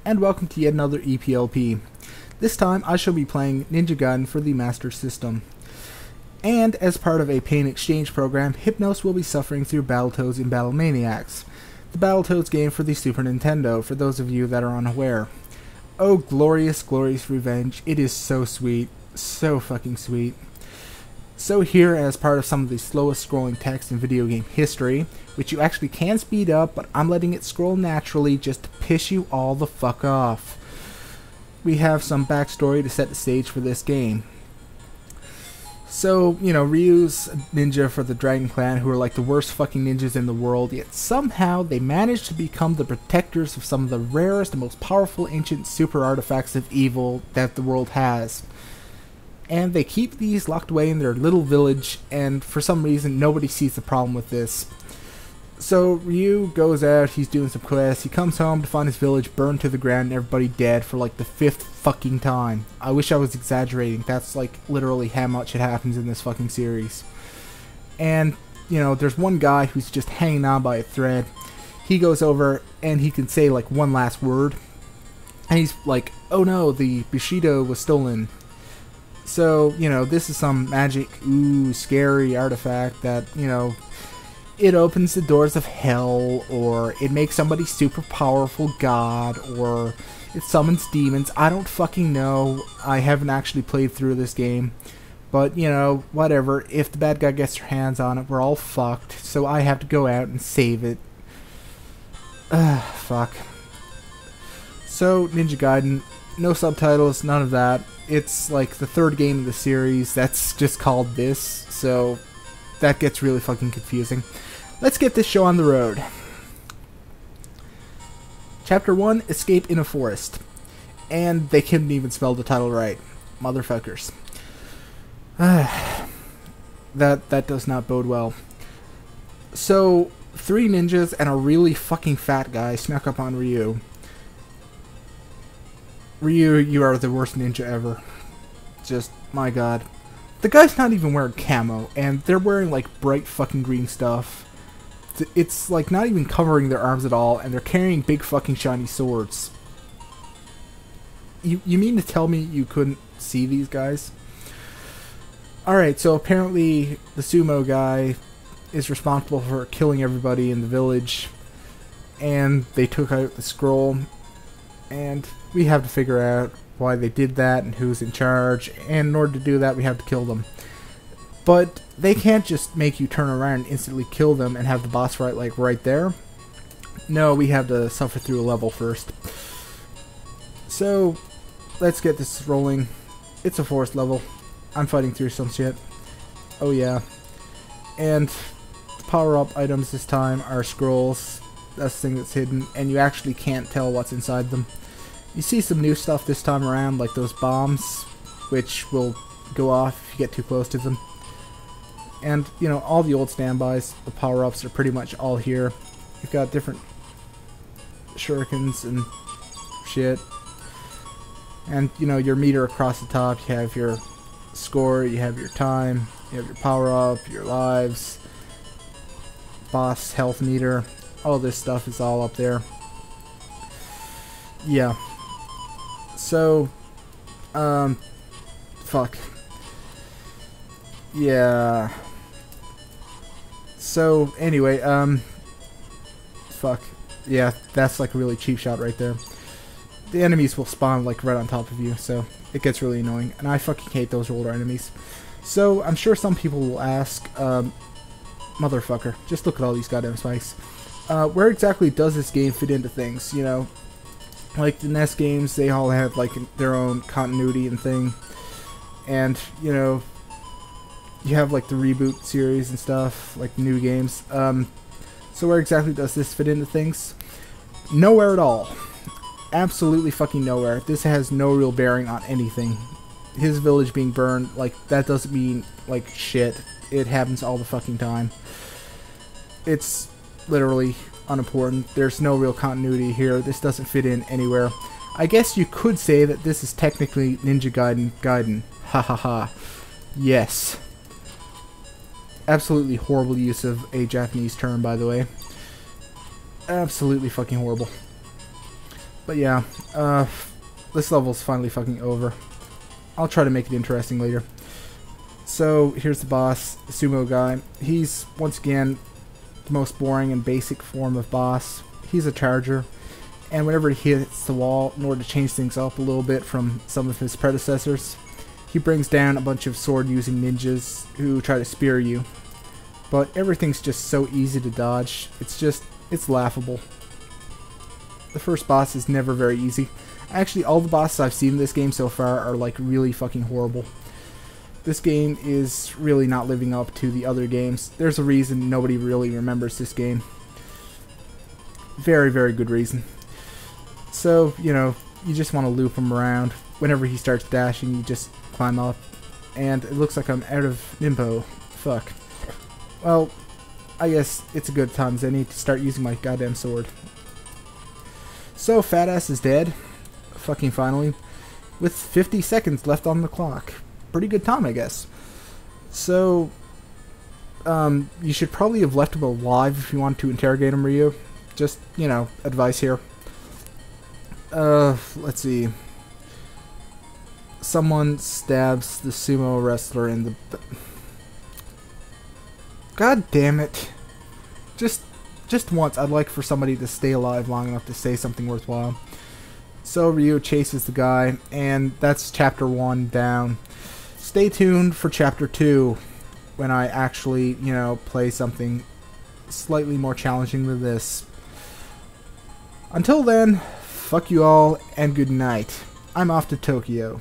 and welcome to yet another EPLP. This time I shall be playing Ninja Gaiden for the Master System. And as part of a pay exchange program, Hypnos will be suffering through Battletoads in Battle Maniacs, the Battletoads game for the Super Nintendo, for those of you that are unaware. Oh, glorious, glorious revenge. It is so sweet. So fucking sweet. So here, as part of some of the slowest scrolling text in video game history, which you actually can speed up, but I'm letting it scroll naturally just to piss you all the fuck off. We have some backstory to set the stage for this game. So, you know, Ryu's a ninja for the Dragon Clan, who are like the worst fucking ninjas in the world, yet somehow they managed to become the protectors of some of the rarest and most powerful ancient super artifacts of evil that the world has. And they keep these locked away in their little village, and for some reason nobody sees the problem with this. So Ryu goes out, he's doing some quests, he comes home to find his village burned to the ground and everybody dead for like the 5th fucking time. I wish I was exaggerating, that's like literally how much it happens in this fucking series. And, you know, there's one guy who's just hanging on by a thread. He goes over and he can say like one last word. And he's like, oh no, the Bushido was stolen. So, you know, this is some magic, scary artifact that, you know, it opens the doors of hell, or it makes somebody super powerful god, or it summons demons. I don't fucking know. I haven't actually played through this game. But, you know, whatever. If the bad guy gets their hands on it, we're all fucked. So I have to go out and save it. Fuck. So, Ninja Gaiden. No subtitles, none of that. It's like the 3rd game of the series that's just called this, so that gets really fucking confusing. Let's get this show on the road. Chapter 1, Escape in a Forest. And they couldn't even spell the title right. Motherfuckers. That does not bode well. So, 3 ninjas and a really fucking fat guy snuck up on Ryu. Ryu, you are the worst ninja ever. Just, my god. The guy's not even wearing camo, and they're wearing like bright fucking green stuff. It's like not even covering their arms at all, and they're carrying big fucking shiny swords. You mean to tell me you couldn't see these guys? Alright, so apparently the sumo guy is responsible for killing everybody in the village, and they took out the scroll, and we have to figure out why they did that and who's in charge, and in order to do that we have to kill them. But they can't just make you turn around and instantly kill them and have the boss fight like right there. No, we have to suffer through a level first. So, let's get this rolling. It's a forest level. I'm fighting through some shit. Oh yeah. And the power-up items this time are scrolls. That's the thing that's hidden, and you actually can't tell what's inside them. You see some new stuff this time around, like those bombs, which will go off if you get too close to them. And, you know, all the old standbys, the power-ups are pretty much all here. You've got different shurikens and shit. And, you know, your meter across the top, you have your score, you have your time, you have your power-up, your lives, boss health meter. All this stuff is all up there. Yeah. So, fuck. Yeah. So, anyway, fuck. Yeah, that's like a really cheap shot right there. The enemies will spawn like right on top of you, so it gets really annoying. And I fucking hate those roller enemies. So, I'm sure some people will ask, motherfucker, just look at all these goddamn spikes. Where exactly does this game fit into things, you know? Like the NES games, they all have like their own continuity and thing. And, you know, you have like the reboot series and stuff, like new games. So where exactly does this fit into things? Nowhere at all. Absolutely fucking nowhere. This has no real bearing on anything. His village being burned, like, that doesn't mean, like, shit. It happens all the fucking time. It's literally unimportant. There's no real continuity here. This doesn't fit in anywhere. I guess you could say that this is technically Ninja Gaiden. Ha ha ha. Yes. Absolutely horrible use of a Japanese term, by the way. Absolutely fucking horrible. But yeah, this level's finally fucking over. I'll try to make it interesting later. So here's the boss, the sumo guy. He's once again the most boring and basic form of boss. He's a charger, and whenever he hits the wall, in order to change things up a little bit from some of his predecessors, he brings down a bunch of sword-using ninjas who try to spear you. But everything's just so easy to dodge, it's laughable. The first boss is never very easy. Actually, all the bosses I've seen in this game so far are like really fucking horrible. This game is really not living up to the other games. There's a reason nobody really remembers this game. Very, very good reason. So, you know, you just want to loop him around. Whenever he starts dashing, you just climb up. And it looks like I'm out of Nimbo. Fuck. Well, I guess it's a good time as any to start using my goddamn sword. So, Fat Ass is dead. Fucking finally. With 50 seconds left on the clock. Pretty good time, I guess. So, you should probably have left him alive if you want to interrogate him, Ryu. Just, you know, advice here. Let's see. Someone stabs the sumo wrestler in the... God damn it. Just once, I'd like for somebody to stay alive long enough to say something worthwhile. So Ryu chases the guy, and that's chapter 1 down. Stay tuned for chapter 2, when I actually, you know, play something slightly more challenging than this. Until then, fuck you all, and good night. I'm off to Tokyo.